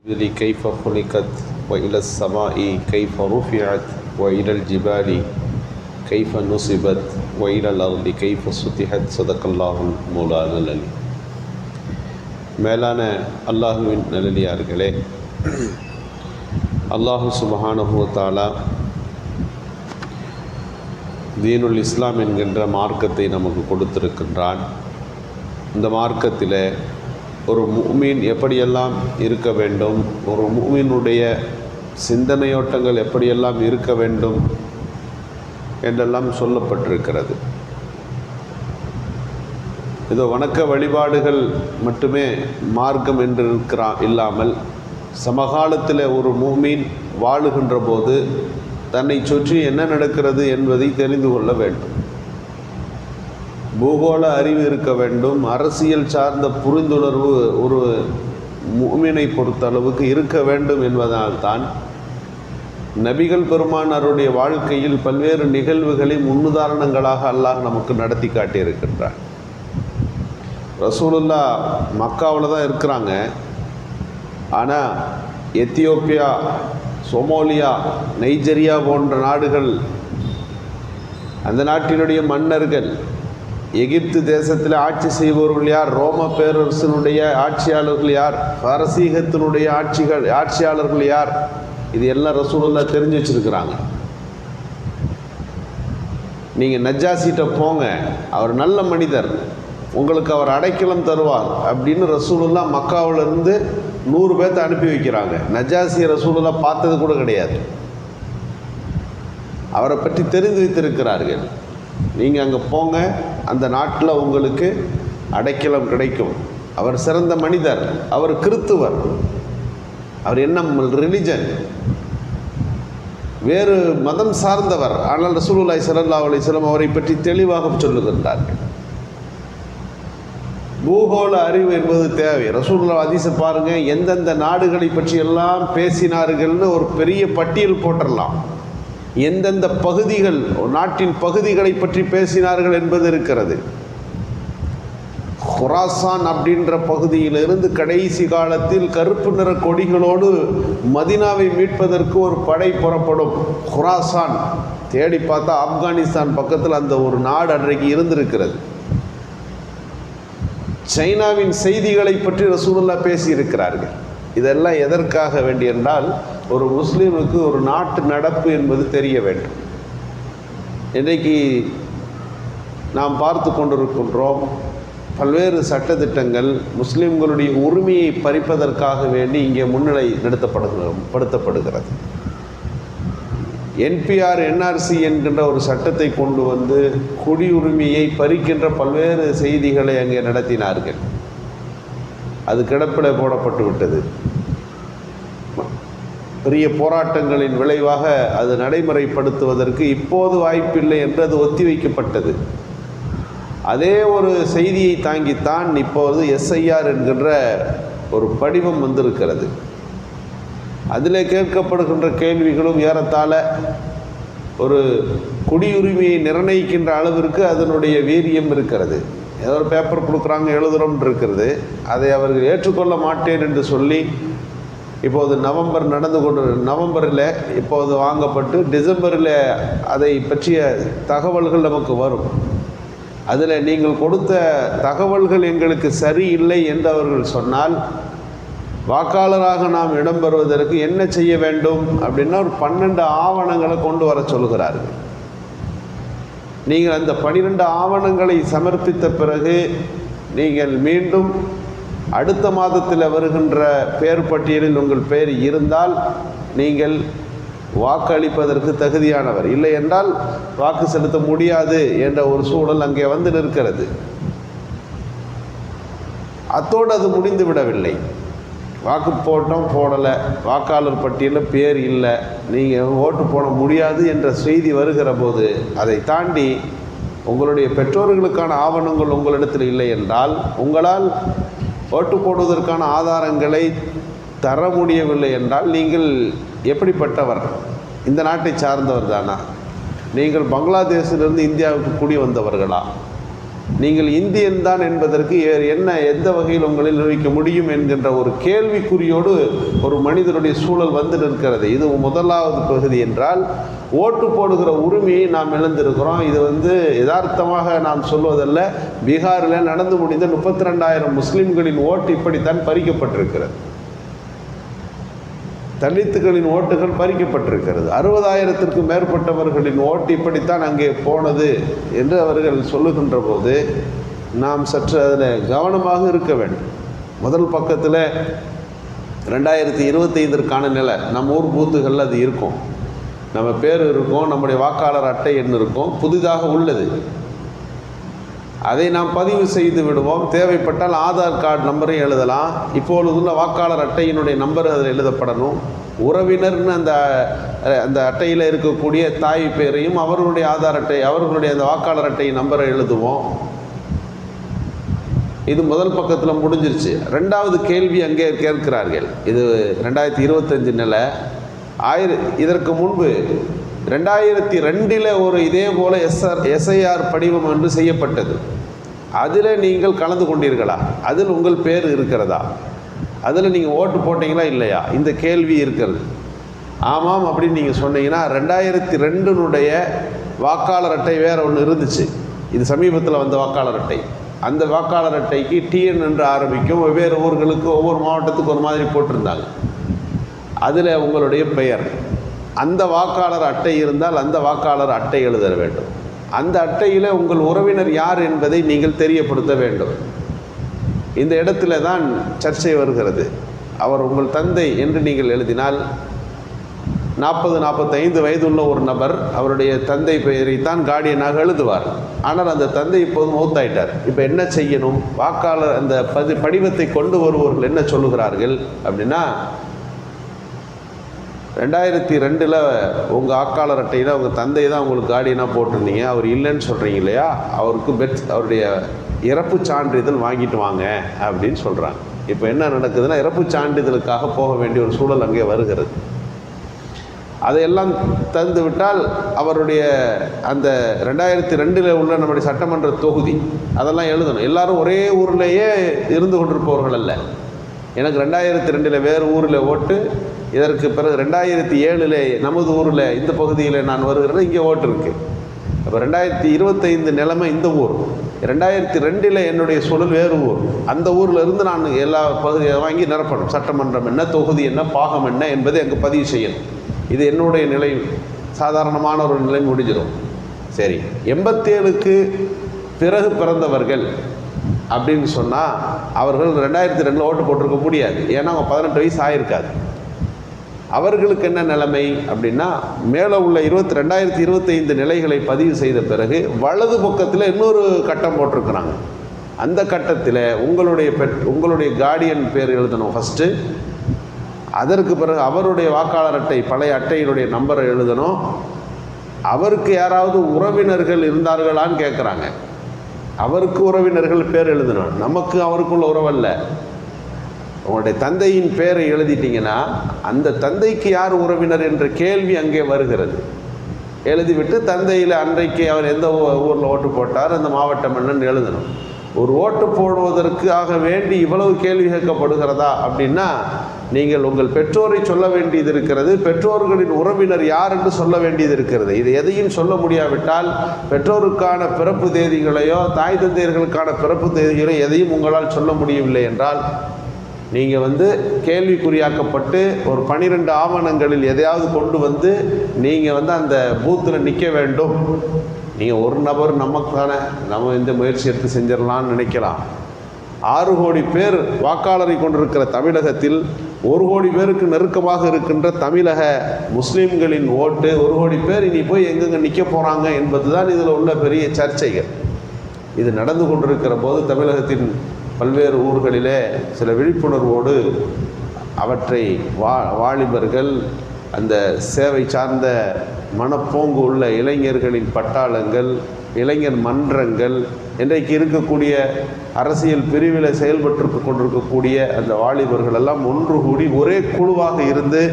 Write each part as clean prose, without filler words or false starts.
كيف خلقت وإلى السماء كيف رفعت وإلى الجبال كيف نصبت وإلى الأرض كيف سطحت صدق الله مولانا العلي. மேலான அல்லாஹுவின் நல்லடியார்களே, அல்லாஹு சுப்ஹானஹு வ தஆலா தீனுல் இஸ்லாம் என்கின்ற மார்க்கத்தை நமக்கு கொடுத்திருக்கின்றான். இந்த மார்க்கத்தில் ஒரு முஃமின் எப்படியெல்லாம் இருக்க வேண்டும், ஒரு முஃமினுடைய சிந்தனையோட்டங்கள் எப்படியெல்லாம் இருக்க வேண்டும் என்றெல்லாம் சொல்லப்பட்டிருக்கிறது. இதோ வணக்க வழிபாடுகள் மட்டுமே மார்க்கம் என்று இல்லாமல் சமகாலத்தில் ஒரு முஃமின் வாழுகின்ற போது தன்னை சுற்றி என்ன நடக்கிறது என்பதை தெரிந்து கொள்ள வேண்டும். பூகோள அறிவு இருக்க வேண்டும். அரசியல் சார்ந்த புரிந்துணர்வு ஒரு முஃமினை பொறுத்த அளவுக்கு இருக்க வேண்டும் என்பதனால்தான் நபிகள் பெருமானாருடைய வாழ்க்கையில் பல்வேறு நிகழ்வுகளை முன்னுதாரணங்களாக அல்லாஹ் நமக்கு நடத்தி காட்டியிருக்கின்றார். ரசூலுல்லாஹ் மக்காவில் தான் இருக்கிறாங்க. ஆனால் எத்தியோப்பியா, சோமாலியா, நைஜீரியா போன்ற நாடுகள், அந்த நாட்டினுடைய மன்னர்கள், எகிப்து தேசத்தில் ஆட்சி செய்பவர்கள் யார், ரோம பேரரசினுடைய ஆட்சியாளர்கள் யார், பாரசீகத்தினுடைய ஆட்சியாளர்கள் யார், இது எல்லாம் ரசூலுல்லாஹ் தெரிஞ்சு வச்சுருக்கிறாங்க. நீங்கள் நஜ்ஜாசிட்ட போங்க, அவர் நல்ல மனிதர், உங்களுக்கு அவர் அடைக்கலம் தருவார் அப்படின்னு ரசூலுல்லாஹ் மக்காவிலிருந்து 100 பேர்த்தை அனுப்பி வைக்கிறாங்க. நஜ்ஜாசியை ரசூலுல்லாஹ் பார்த்தது கூட கிடையாது. அவரை பற்றி தெரிந்து வைத்திருக்கிறார்கள். நீங்கள் அங்கே போங்க, அந்த நாட்டில் உங்களுக்கு அடைக்கலம் கிடைக்கும். அவர் சிறந்த மனிதர், அவர் கிறித்துவர், அவர் என்ன ரிலிஜன், வேறு மதம் சார்ந்தவர். ஆனால் ரசூலுல்லாஹி ஸல்லல்லாஹு அலைஹி வஸல்லம் அவரை பற்றி தெளிவாக சொல்லுகின்றார்கள். பூகோள அறிவு என்பது தேவை. ரசூலுல்லாஹ் ஹதீஸை பாருங்கள், எந்தெந்த நாடுகளை பற்றி எல்லாம் பேசினார்கள்னு ஒரு பெரிய பட்டியல் போட்டுடலாம். எந்தெந்த பகுதிகள், நாட்டின் பகுதிகளை பற்றி பேசினார்கள் என்பது இருக்கிறது. குராசான் அப்படின்ற பகுதியிலிருந்து கடைசி காலத்தில் கருப்பு நிற கொடிகளோடு மதினாவை மீட்பதற்கு ஒரு படை புறப்படும். குராசான் தேடி பார்த்தா ஆப்கானிஸ்தான் பக்கத்தில் அந்த ஒரு நாடு அன்றைக்கு இருந்திருக்கிறது. சைனாவின் செய்திகளை பற்றி ரசூலுல்லாஹ் பேசியிருக்கிறார்கள். இதெல்லாம் எதற்காக வேண்டி என்றால், ஒரு முஸ்லீமுக்கு ஒரு நாட்டு நடப்பு என்பது தெரிய வேண்டும். இன்றைக்கு நாம் பார்த்து கொண்டிருக்கின்றோம், பல்வேறு சட்டத்திட்டங்கள் முஸ்லீம்களுடைய உரிமையை பறிப்பதற்காக வேண்டி இங்கே முன்னிலை படுத்தப்படுகிறது. என்பிஆர், என்ஆர்சி என்கின்ற ஒரு சட்டத்தை கொண்டு வந்து குடியுரிமையை பறிக்கின்ற பல்வேறு செய்திகளை அங்கே நடத்தினார்கள். அது கிடப்பில் போடப்பட்டு விட்டது. பெரிய போராட்டங்களின் விளைவாக அது நடைமுறைப்படுத்துவதற்கு இப்போது வாய்ப்பில்லை என்று அது ஒத்திவைக்கப்பட்டது. அதே ஒரு செய்தியை தாங்கித்தான் இப்போது எஸ்ஐஆர் என்கின்ற ஒரு படிவம் வந்திருக்கிறது. அதில் கேட்கப்படுகின்ற கேள்விகளும் ஏறத்தாழ ஒரு குடியுரிமையை நிர்ணயிக்கின்ற அளவிற்கு அதனுடைய வீரியம் இருக்கிறது. ஏதோ ஒரு பேப்பர் கொடுக்குறாங்க, எழுதுகிறோம் இருக்கிறது. அதை அவர்கள் ஏற்றுக்கொள்ள மாட்டேன் என்று சொல்லி இப்போது நவம்பரில் இப்போது வாங்கப்பட்டு டிசம்பரில் அதை பற்றிய தகவல்கள் நமக்கு வரும். அதில் நீங்கள் கொடுத்த தகவல்கள் எங்களுக்கு சரியில்லை என்று அவர்கள் சொன்னால், வாக்காளராக நாம் இடம்பெறுவதற்கு என்ன செய்ய வேண்டும் அப்படின்னா ஒரு 12 ஆவணங்களை கொண்டு வர சொல்கிறார்கள். நீங்கள் அந்த 12 ஆவணங்களை சமர்ப்பித்த பிறகு நீங்கள் மீண்டும் அடுத்த மாதத்தில் வருகின்ற பெயர் பட்டியலில் உங்கள் பெயர் இருந்தால் நீங்கள் வாக்களிப்பதற்கு தகுதியானவர், இல்லை என்றால் வாக்கு செலுத்த முடியாது என்ற ஒரு சூழல் அங்கே வந்து நிற்கிறது. அத்தோடு அது முடிந்து விடவில்லை. வாக்கு போட்டோம், போடலை, வாக்காளர் பட்டியலில் பேர் இல்லை, நீங்கள் ஓட்டு போட முடியாது என்ற செய்தி வருகிற போது அதை தாண்டி உங்களுடைய பெற்றோர்களுக்கான ஆவணங்கள் உங்களிடத்தில் இல்லை என்றால், உங்களால் ஓட்டு போடுவதற்கான ஆதாரங்களை தர முடியவில்லை என்றால் நீங்கள் எப்படிப்பட்டவர்? இந்த நாட்டை சார்ந்தவர் தானா? நீங்கள் பங்களாதேஷிலிருந்து இந்தியாவுக்கு குடி வந்தவர்களா? நீங்கள் இந்தியன் தான் என்பதற்கு வேறு என்ன எந்த வகையில் உங்களை நிரூபிக்க முடியும் என்கின்ற ஒரு கேள்விக்குறியோடு ஒரு மனிதனுடைய சூழல் வந்து நிற்கிறது. இது முதலாவது பகுதி என்றால் ஓட்டு போடுகிற உரிமையை நாம் இழந்திருக்கிறோம். இது யதார்த்தமாக நாம் சொல்வதல்ல. பீகாரில் நடந்து முடிந்த 32,000 முஸ்லிம்களின் ஓட்டு இப்படித்தான் பறிக்கப்பட்டிருக்கிறது. தலித்துகளின் ஓட்டுகள் பறிக்கப்பட்டிருக்கிறது. 60,000த்திற்கும் மேற்பட்டவர்களின் ஓட்டு இப்படித்தான் அங்கே போனது என்று அவர்கள் சொல்லுகின்ற போது நாம் சற்று அதில் கவனமாக இருக்க வேண்டும். முதல் பக்கத்தில் 2025ற்கான நிலை நம்ம ஊர் பூத்துகளில் அது இருக்கும், நம்ம பேர் இருக்கும், நம்முடைய வாக்காளர் அட்டை எண் இருக்கும், புதிதாக உள்ளது. அதை நாம் பதிவு செய்து விடுவோம். தேவைப்பட்டால் ஆதார் கார்டு நம்பரையும் எழுதலாம். இப்பொழுதுள்ள வாக்காளர் அட்டையினுடைய நம்பர் அதில் எழுதப்படணும். உறவினர்னு அந்த அட்டையில் இருக்கக்கூடிய தாய் பேரையும் அவர்களுடைய ஆதார் அட்டை அவர்களுடைய அந்த வாக்காளர் அட்டை நம்பரை எழுதுவோம். இது முதல் பக்கத்தில் முடிஞ்சிருச்சு. ரெண்டாவது கேள்வி அங்கே கேட்கிறார்கள். இது 2025 நிலை. இதற்கு முன்பு 2002 ஒரு இதே போல் எஸ்ஐஆர் படிவம் என்று செய்யப்பட்டது. அதில் நீங்கள் கலந்து கொண்டீர்களா? அதில் உங்கள் பேர் இருக்கிறதா? அதில் நீங்கள் ஓட்டு போட்டிங்களா இல்லையா? இந்த கேள்வி இருக்கிறது. ஆமாம் அப்படின்னு நீங்கள் சொன்னீங்கன்னா 2002 வாக்காளர் அட்டை வேறு ஒன்று இருந்துச்சு. இது சமீபத்தில் வந்த வாக்காளர் அட்டை. அந்த வாக்காளர் அட்டைக்கு டிஎன் என்று ஆரம்பிக்கும். வெவ்வேறு ஊர்களுக்கு ஒவ்வொரு மாவட்டத்துக்கு ஒரு மாதிரி போட்டிருந்தாங்க. அதில் உங்களுடைய பெயர், அந்த வாக்காளர் அட்டை இருந்தால் அந்த வாக்காளர் அட்டை எழுத வேண்டும். அந்த அட்டையில் உங்கள் உறவினர் யார் என்பதை நீங்கள் தெரியப்படுத்த வேண்டும். இந்த இடத்துல தான் சர்ச்சை வருகிறது. அவர் உங்கள் தந்தை என்று நீங்கள் எழுதினால் 40-45 வயதுள்ள ஒரு நபர் அவருடைய தந்தை பெயரைத்தான் கார்டியனாக எழுதுவார். ஆனால் அந்த தந்தை இப்போது மௌத்தாயிட்டார். இப்போ என்ன செய்யணும்? வாக்காளர் அந்த படிவத்தை கொண்டு வருபவர்கள் என்ன சொல்லுகிறார்கள் அப்படின்னா, 2002 உங்கள் வாக்காளர் அட்டையில் உங்கள் தந்தை தான் உங்களுக்கு கார்டியனாக போட்டிருந்தீங்க, அவர் இல்லைன்னு சொல்கிறீங்க இல்லையா, அவருடைய இறப்பு சான்றிதழ் வாங்கிட்டு வாங்க அப்படின்னு சொல்கிறாங்க. இப்போ என்ன நடக்குதுன்னா, இறப்பு சான்றிதழுக்காக போக வேண்டிய ஒரு சூழல் அங்கே வருகிறது. அதையெல்லாம் தந்து விட்டால் அவருடைய அந்த 2002 உள்ள நம்முடைய சட்டமன்ற தொகுதி அதெல்லாம் எழுதணும். எல்லாரும் ஒரே ஊர்லேயே இருந்து கொண்டிருப்பவர்கள் அல்ல. எனக்கு 2002 வேறு ஊரில் ஓட்டு, இதற்கு பிறகு 2007 நமது ஊரில் இந்த பகுதியில் நான் வருகிறேன், இங்கே ஓட்டு இருக்குது. அப்போ 2025 நிலைமை இந்த ஊர், 2002 என்னுடைய சூழல் வேறு ஊர். அந்த ஊரில் இருந்து நான் எல்லா பகுதியை வாங்கி நிரப்பணும். சட்டமன்றம் என்ன, தொகுதி என்ன, பாகம் என்ன என்பதை அங்கே பதிவு செய்யணும். இது என்னுடைய நிலை, சாதாரணமான ஒரு நிலை முடிஞ்சிடும். சரி, 87க்கு பிறகு பிறந்தவர்கள் அப்படின்னு சொன்னால் அவர்கள் 2002 ஓட்டு போட்டிருக்க முடியாது. ஏன்னா அவங்க 18 வயசு ஆகிருக்காது. அவர்களுக்கு என்ன நிலைமை அப்படின்னா, மேலே உள்ள 2025 நிலைகளை பதிவு செய்த பிறகு வலது பக்கத்தில் இன்னொரு கட்டம் போட்டிருக்கிறாங்க. அந்த கட்டத்தில் உங்களுடைய கார்டியன் பேர் எழுதணும் ஃபஸ்ட்டு. அதற்கு பிறகு அவருடைய வாக்காளர் அட்டை பழைய அட்டையினுடைய நம்பரை எழுதணும். அவருக்கு யாராவது உறவினர்கள் இருந்தார்களான்னு கேட்குறாங்க. அவருக்கு உறவினர்கள் பேர் எழுதணும். நமக்கு அவருக்குள்ள உறவல்ல. உங்களுடைய தந்தையின் பேரை எழுதிட்டீங்கன்னா அந்த தந்தைக்கு யார் உறவினர் என்ற கேள்வி அங்கே வருகிறது. எழுதிவிட்டு தந்தையில் அன்றைக்கு அவர் எந்த ஊரில் ஓட்டு போட்டார், அந்த மாவட்டம் என்னன்னு எழுதணும். ஒரு ஓட்டு போடுவதற்காக வேண்டி இவ்வளவு கேள்வி கேட்கப்படுகிறதா அப்படின்னா, நீங்கள் உங்கள் பெற்றோரை சொல்ல வேண்டியது இருக்கிறது, பெற்றோர்களின் உறவினர் யார் என்று சொல்ல வேண்டியது இருக்கிறது. இது எதையும் சொல்ல முடியாவிட்டால் பெற்றோருக்கான பிறப்பு தேதிகளையோ தாய் தந்தையர்களுக்கான பிறப்பு தேதிகளையோ எதையும் உங்களால் சொல்ல முடியவில்லை என்றால் நீங்கள் கேள்விக்குறியாக்கப்பட்டு ஒரு 12 ஆவணங்களில் எதையாவது கொண்டு வந்து நீங்கள் அந்த பூத்தில் நிற்க வேண்டும். நீங்கள் ஒரு நபர் நம்ம இந்த முயற்சி எடுத்து செஞ்சிடலான்னு நினைக்கலாம். 6 கோடி பேர் வாக்காளரை கொண்டிருக்கிற தமிழகத்தில் 1 கோடி பேருக்கு நெருக்கமாக இருக்கின்ற தமிழக முஸ்லீம்களின் ஓட்டு 1 கோடி பேர் இனி போய் எங்கெங்கே நிற்க போகிறாங்க என்பது தான் இதில் உள்ள பெரிய சர்ச்சைகள். இது நடந்து கொண்டிருக்கிற போது தமிழகத்தின் பல்வேறு ஊர்களிலே சில விழிப்புணர்வோடு அவற்றை வாலிபர்கள், அந்த சேவை சார்ந்த மனப்போங்கு உள்ள இளைஞர்களின் பட்டாளங்கள், இளைஞர் மன்றங்கள், இன்றைக்கு இருக்கக்கூடிய அரசியல் பிரிவில் செயல்பட்டு கொண்டிருக்கக்கூடிய அந்த வாலிபர்கள் எல்லாம் ஒன்று கூடி ஒரே குழுவாக இருந்து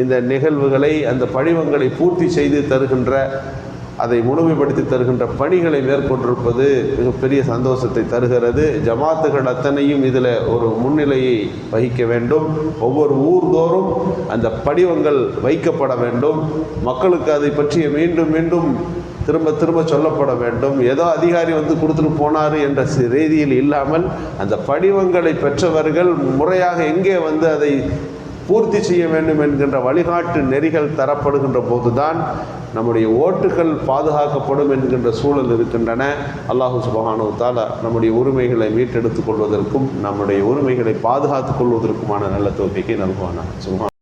இந்த நிகழ்வுகளை, அந்த படிவங்களை பூர்த்தி செய்து தருகின்ற அதை முழுமைப்படுத்தி தருகின்ற பணிகளை மேற்கொண்டிருப்பது மிகப்பெரிய சந்தோஷத்தை தருகிறது. ஜமாத்துகள் அத்தனையும் இதில் ஒரு முன்னிலையை வகிக்க வேண்டும். ஒவ்வொரு ஊர்தோறும் அந்த படிவங்கள் வைக்கப்பட வேண்டும். மக்களுக்கு அதை பற்றிய மீண்டும் மீண்டும் திரும்ப திரும்ப சொல்லப்பட வேண்டும். ஏதோ அதிகாரி வந்து கொடுத்துட்டு போனார் என்ற ரீதியில் இல்லாமல் அந்த படிவங்களை பெற்றவர்கள் முறையாக எங்கே வந்து அதை பூர்த்தி செய்ய வேண்டும் என்கின்ற வழிகாட்டு நெறிகள் தரப்படுகின்ற போதுதான் நம்முடைய ஓட்டுகள் பாதுகாக்கப்படும் என்கின்ற சூழல் இருக்கின்றன. அல்லாஹு சுப்ஹானஹு வ தஆலா நம்முடைய உரிமைகளை மீட்டெடுத்துக் கொள்வதற்கும் நம்முடைய உரிமைகளை பாதுகாத்துக் கொள்வதற்குமான நல்ல தௌஃபீக்கை நல்குவானாக.